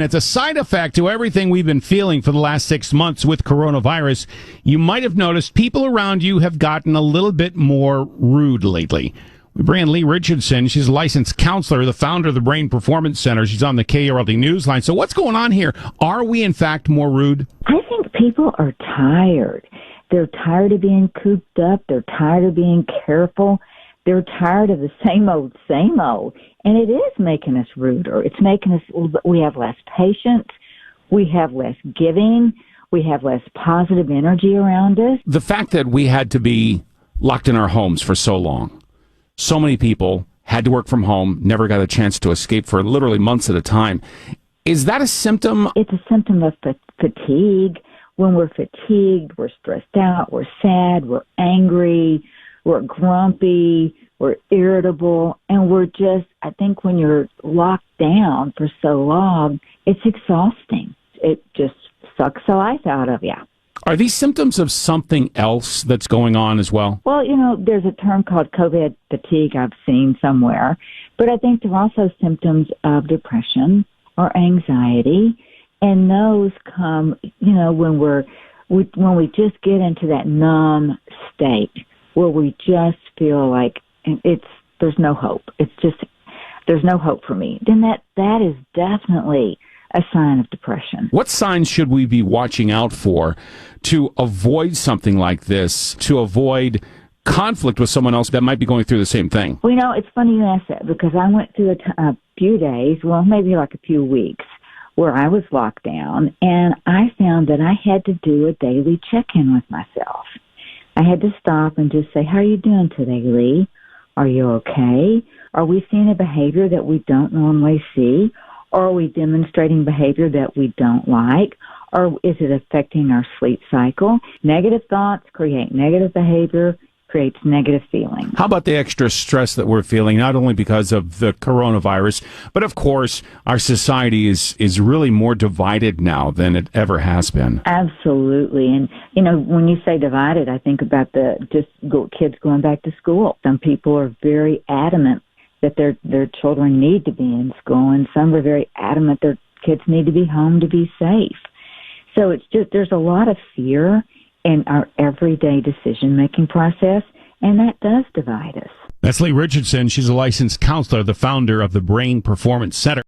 It's a side effect to everything we've been feeling for the last 6 months with coronavirus. You might have noticed people around you have gotten a little bit more rude lately. We bring in Leigh Richardson. She's a licensed counselor, the founder of the Brain Performance Center. She's on the KRLD Newsline. So what's going on here? Are we, in fact, more rude? I think people are tired. They're tired of being cooped up. They're tired of being careful. They're tired of the same old, same old. And it is making us ruder. It's making us, we have less patience. We have less giving. We have less positive energy around us. The fact that we had to be locked in our homes for so long, so many people had to work from home, never got a chance to escape for literally months at a time. Is that a symptom? It's a symptom of fatigue. When we're fatigued, we're stressed out, we're sad, we're angry, we're grumpy, we're irritable, and we're just, I think when you're locked down for so long, it's exhausting. It just sucks the life out of you. Are these symptoms of something else that's going on as well? Well, there's a term called COVID fatigue I've seen somewhere, but I think there are also symptoms of depression or anxiety, and those come, when we just get into that numb state where we just feel like there's no hope. It's just, there's no hope for me. Then that is definitely a sign of depression. What signs should we be watching out for to avoid something like this, to avoid conflict with someone else that might be going through the same thing? Well, it's funny you ask that because I went through a few days, well, maybe like a few weeks, where I was locked down, and I found that I had to do a daily check-in with myself. I had to stop and just say, how are you doing today, Leigh? Are you okay? Are we seeing a behavior that we don't normally see? Or are we demonstrating behavior that we don't like? Or is it affecting our sleep cycle? Negative thoughts create negative behavior, creates negative feelings. How about the extra stress that we're feeling, not only because of the coronavirus, but of course, our society is really more divided now than it ever has been. Absolutely. And, when you say divided, I think about kids going back to school. Some people are very adamant that their children need to be in school, and some are very adamant their kids need to be home to be safe. So it's just, there's a lot of fear in our everyday decision-making process, and that does divide us. That's Leigh Richardson. She's a licensed counselor, the founder of the Brain Performance Center.